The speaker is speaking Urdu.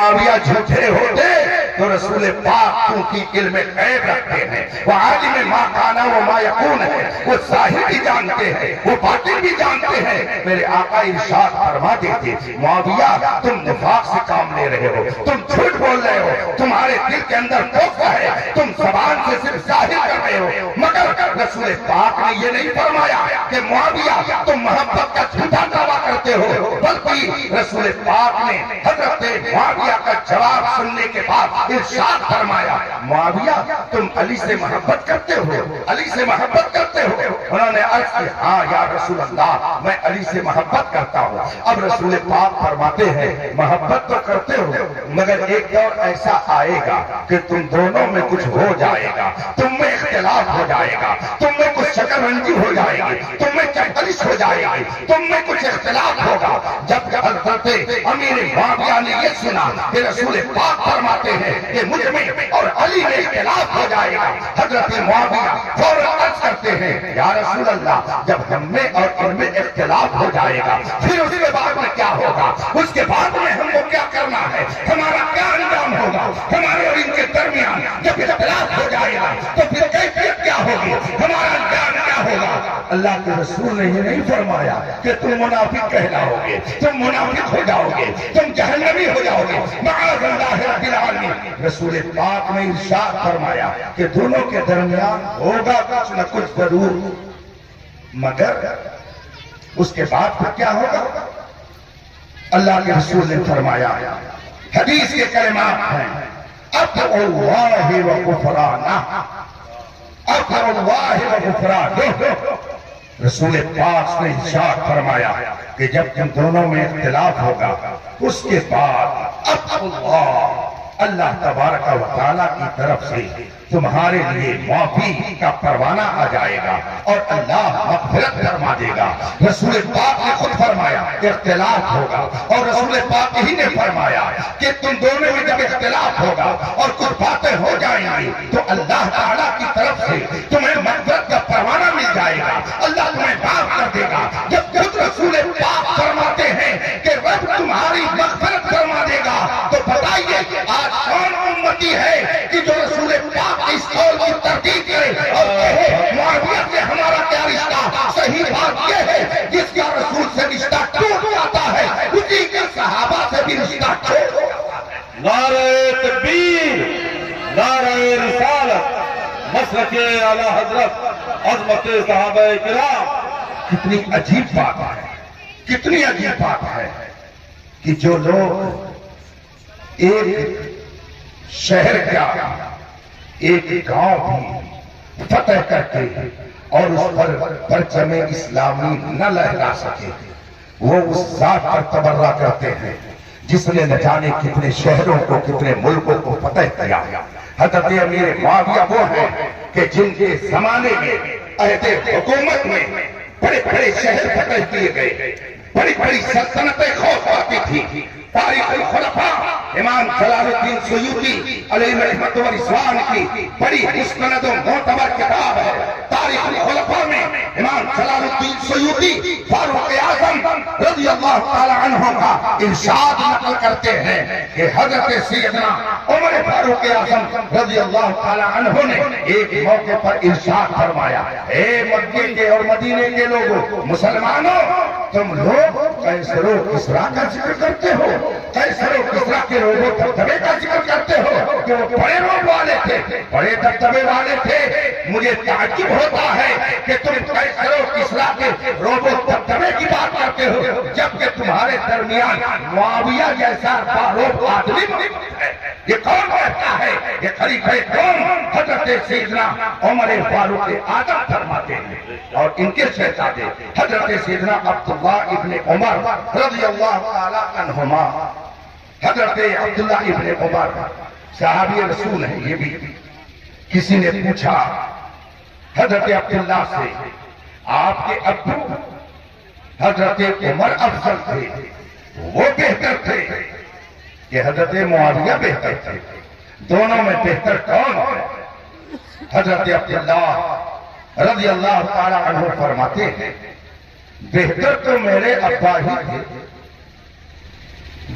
معاویہ جھوٹے ہوتے تو رسول پاک کیونکہ علم غیب رکھتے ہیں، وہ عالم ما کانا و ما یکون ہے، وہ ظاہر بھی جانتے ہیں، وہ باطن بھی جانتے ہیں۔ میرے آقا ارشاد فرما دیتے، معاویہ تم نفاق سے کام لے رہے ہو، تم جھوٹ بول رہے ہو، تمہارے دل کے اندر کفر ہے، تم زبان سے صرف ظاہر کر رہے ہو، مگر رسول پاک نے یہ نہیں فرمایا کہ معاویہ تم محبت کا جھوٹا دعویٰ کرتے ہو، بلکہ رسول پاک نے حضرت معاویہ کا جواب سننے کے بعد ارشاد فرمایا، معاویہ تم علی سے محبت کرتے ہو، علی سے محبت کرتے ہو؟ انہوں نے عرض کیا ہاں یا رسول اللہ میں علی سے محبت کرتا ہوں۔ اب رسول پاک فرماتے ہیں محبت تو کرتے ہو مگر ایک دور ایسا آئے گا کہ تم دونوں میں کچھ ہو جائے گا، تم میں اختلاف ہو جائے گا، تم میں کچھ شکر رنجی ہو جائے گی، تم میں چکلش ہو جائے گی، تم میں کچھ اختلاف ہوگا۔ جب حضرت امیر معاویہ نے یہ سنا کہ رسول پاک فرماتے ہیں کہ مجھ میں اور علی میں اختلاف ہو جائے گا، حضرت معاویہ فوراً عرض کرتے ہیں یا رسول اللہ جب ہم میں اور ان میں اختلاف ہو جائے گا پھر اس کے بعد میں کیا ہوگا؟ اس کے بعد میں ہم کو کیا کرنا ہے؟ ہمارا کیا انجام ہوگا؟ ہمارے اور ان کے درمیان جب اختلاف ہو جائے گا تو پھر کیفیت کیا ہوگی؟ ہمارا انجام کیا ہوگا؟ اللہ کے رسول نے یہ نہیں فرمایا کہ تم منافق کہلاؤ گے، تم منافق ہو جاؤ گے، تم جہنمی ہو جاؤ گے، معاذ اللہ رب العالمین۔ رسول پاک نے ارشاد فرمایا کہ دونوں کے درمیان ہوگا کچھ نہ کچھ ضرور، مگر اس کے بعد پھر کیا ہوگا؟ اللہ کے رسول نے فرمایا، حدیث کے کلمات ہیں اطع اللہ و غفرانہ، اطع اللہ و غفرانہ۔ رسول پاک نے ارشاد فرمایا کہ جب تم دونوں میں اختلاف ہوگا اس کے بعد اطع اللہ، اللہ تبارک و تعالیٰ کی طرف سے تمہارے لیے معافی کا پروانہ آ جائے گا اور اللہ مغفرت فرما دے گا۔ رسول پاک نے خود فرمایا اختلاف ہوگا، اور رسول پاک ہی نے فرمایا کہ تم دونوں میں جب اختلاف ہوگا اور کچھ باتیں ہو جائیں گی تو اللہ تعالیٰ کی طرف سے تمہیں مغفرت کا پروانہ مل جائے گا، اللہ تمہیں معاف کر دے گا۔ جب خود رسول پاک فرماتے ہیں کہ رب تمہاری مغفرت فرما دے گا تو بتائیے آج کون امتی ہے کہ جو رسول پاک اس قول کی تردید کرے اور کہے معاویہ سے ہمارا کیا رشتہ؟ صحیح بات یہ ہے جس کا رسول سے رشتہ ٹوٹ جاتا ہے اسی کے صحابہ سے بھی رشتہ ٹوٹ جاتا ہے۔ نعرہ تکبیر، نعرہ رسالت، مسلک اعلی حضرت، عظمت صحابہ کرام۔ کتنی عجیب بات ہے، کتنی عجیب بات ہے کہ جو لوگ ایک شہر کا ایک گاؤں بھی فتح کر کے اور اس پر پرچم اسلامی نہ لہرا سکے وہ اس ذات پر تبرہ کرتے ہیں جس نے نہ جانے کتنے شہروں کو کتنے ملکوں کو فتح کیا۔ حضرت امیر معاویہ وہ ہیں کہ جن کے زمانے میں عہد حکومت میں بڑے بڑے شہر فتح کیے گئے، بڑی بڑی سلطنتیں خوف آتی تھی۔ تاریخ الخلفاء امام جلال الدین سیوطی علیہ رحمت و رضوان کی بڑی مستند و معتبر کتاب ہے۔ تاریخ الخلفاء میں امام جلال الدین سیوطی فاروق اعظم رضی اللہ تعالی عنہ کا ارشاد نقل کرتے ہیں کہ حضرت سیدنا عمر فاروق اعظم رضی اللہ تعالی عنہ نے ایک موقع پر ارشاد فرمایا، اے مکے کے اور مدینے کے لوگوں، مسلمانوں، تم لوگ قیصر و کسریٰ کا ذکر کرتے ہو، قیصر و کسریٰ کے روب و دبدبے کا ذکر کرتے ہو کہ وہ بڑے روب والے تھے، بڑے دبدبے والے تھے۔ مجھے تعجب ہوتا ہے کہ تم قیصر و کسریٰ کے روب و دبدبے کی بات کرتے ہو جبکہ تمہارے درمیان معاویہ جیسا باروب آدمی موجود ہے۔ یہ کون کہتا ہے؟ یہ خلیفہ کون؟ حضرت سیدنا عمر فاروق اعظم فرماتے ہیں، اور ان کے شہزادے حضرت سیدنا عبداللہ ابن عمر رضی اللہ تعالی عنہما۔ حضرت عبداللہ ابن عمر صحابی رسول ہیں، یہ بھی کسی نے پوچھا حضرت عبداللہ سے آپ کے ابو حضرت عمر افضل تھے، وہ بہتر تھے کہ حضرت معاویہ بہتر تھے؟ دونوں میں بہتر کون ہے؟ حضرت عبداللہ رضی اللہ تعالی عنہ فرماتے ہیں بہتر تو میرے ابا ہی تھے،